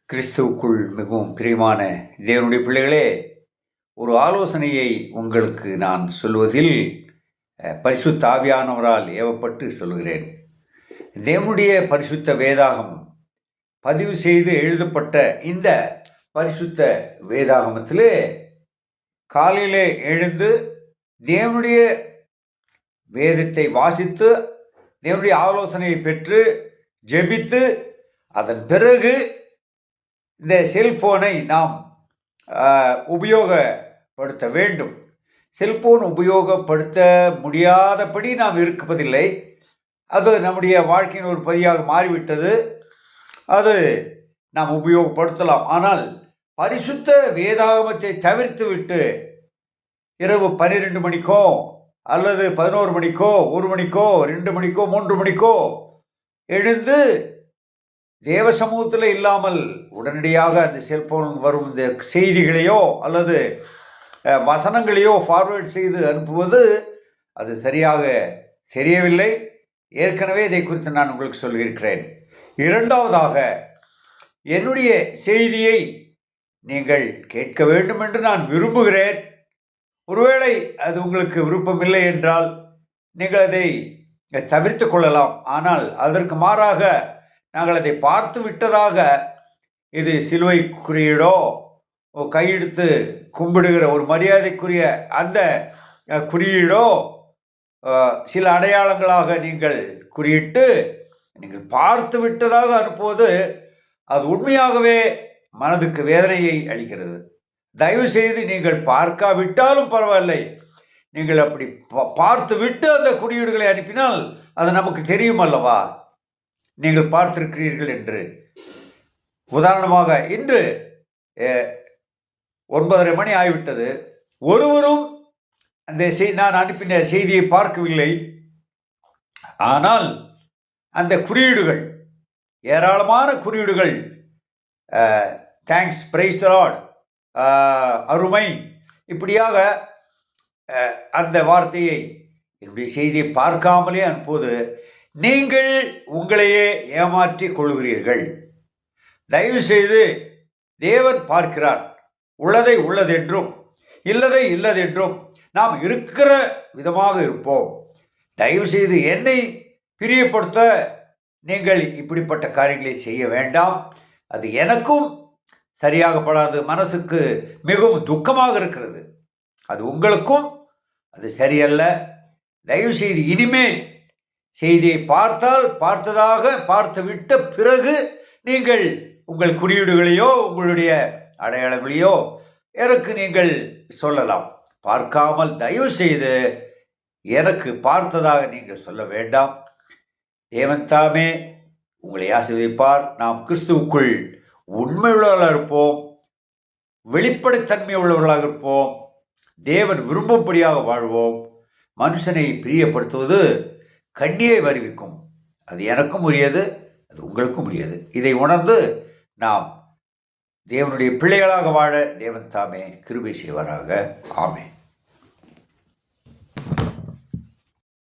கிறிஸ்துவுக்குள் மிகவும் பிரியமான தேவனுடைய பிள்ளைகளே, ஒரு ஆலோசனையை உங்களுக்கு நான் சொல்வதில் பரிசுத்த ஆவியானவரால் ஏவப்பட்டு சொல்கிறேன். தேவனுடைய பரிசுத்த வேதாகம் பதிவு செய்து எழுதப்பட்ட இந்த பரிசுத்த வேதாகமத்திலே காலையிலே எழுந்து தேவனுடைய வேதத்தை வாசித்து தேவனுடைய ஆலோசனையை பெற்று ஜெபித்து அதன் பிறகு இந்த செல்போனை நாம் உபயோகப்படுத்த வேண்டும். செல்போன் உபயோகப்படுத்த முடியாதபடி நாம் இருப்பதில்லை. அது நம்முடைய வாழ்க்கையின் ஒரு பகுதியாக மாறிவிட்டது. அது நாம் உபயோகப்படுத்தலாம். ஆனால் பரிசுத்த வேதாகமத்தை தவிர்த்து விட்டு இரவு 12 மணிக்கோ அல்லது 11 மணிக்கோ 1 மணிக்கோ 2 மணிக்கோ 3 மணிக்கோ எழுந்து தேவ சமூகத்தில் இல்லாமல் உடனடியாக அந்த செல்போன் வரும் இந்த செய்திகளையோ அல்லது வசனங்களையோ ஃபார்வேர்ட் செய்து அனுப்புவது அது சரியாக தெரியவில்லை. ஏற்கனவே இதை குறித்து நான் உங்களுக்கு சொல்லியிருக்கிறேன். இரண்டாவதாக, என்னுடைய செய்தியை நீங்கள் கேட்க வேண்டும் என்று நான் விரும்புகிறேன். ஒருவேளை அது உங்களுக்கு விருப்பமில்லை என்றால் நீங்கள் அதை தவிர்த்து கொள்ளலாம். ஆனால் அதற்கு மாறாக நாங்கள் அதை பார்த்து விட்டதாக இது சிலுவை குறியீடோ கையெடுத்து கும்பிடுகிற ஒரு மரியாதைக்குரிய அந்த குறியீடோ சில அடையாளங்களாக நீங்கள் குறியிட்டு நீங்கள் பார்த்து விட்டதாக அனுப்புவது அது உண்மையாகவே மனதுக்கு வேதனையை அளிக்கிறது. தயவு செய்து நீங்கள் பார்க்காவிட்டாலும் பரவாயில்லை, நீங்கள் அப்படி பார்த்து விட்டு அந்த குறியீடுகளை அனுப்பினால் அது நமக்கு தெரியும் அல்லவா நீங்கள் பார்த்திருக்கிறீர்கள் என்று. உதாரணமாக இன்று 9:30 மணி ஆகிவிட்டது. ஒருவரும் அந்த நான் அனுப்பின செய்தியை பார்க்கவில்லை. ஆனால் அந்த குறியீடுகள், ஏராளமான குறியீடுகள், தேங்க்ஸ், பிரைஸ் தி லார்ட், அருமை, இப்படியாக அந்த வார்த்தையை என்னுடைய செய்தியை பார்க்காமலே அனுப்புவது நீங்கள் உங்களையே ஏமாற்றிக் கொள்கிறீர்கள். தயவு செய்து தேவன் பார்க்கிறார். உள்ளதை உள்ளதென்றும் இல்லதை இல்லதென்றும் நாம் இருக்கிற விதமாக இருப்போம். தயவு செய்து என்னை பிரியப்படுத்த நீங்கள் இப்படிப்பட்ட காரியங்களை செய்ய வேண்டாம். அது எனக்கும் சரியாகப்படாது. மனசுக்கு மிகவும் துக்கமாக இருக்கிறது. அது உங்களுக்கும் அது சரியல்ல. தயவு செய்து இனிமேல் செய்தியை பார்த்தால் பார்த்ததாக பார்த்து விட்ட பிறகு நீங்கள் உங்கள் குறியீடுகளையோ உங்களுடைய அடையாளங்களையோ எனக்கு நீங்கள் சொல்லலாம். பார்க்காமல் தயவு செய்து எனக்கு பார்த்ததாக நீங்கள் சொல்ல வேண்டாம். தேவன் தாமே உங்களை ஆசீர்வதிப்பார். நாம் கிறிஸ்துவுக்குள் உண்மை உள்ளவர்களாக இருப்போம், வெளிப்படைத்தன்மை உள்ளவர்களாக இருப்போம், தேவன் விரும்பும்படியாக வாழ்வோம். மனுஷனை பிரியப்படுத்துவது கண்ணியை வருவிக்கும். அது எனக்கும் உரியது, அது உங்களுக்கும் உரியது. இதை உணர்ந்து நாம் தேவனுடைய பிள்ளைகளாக வாழ தேவன் தாமே கிருபை செய்வாராக. ஆமென்.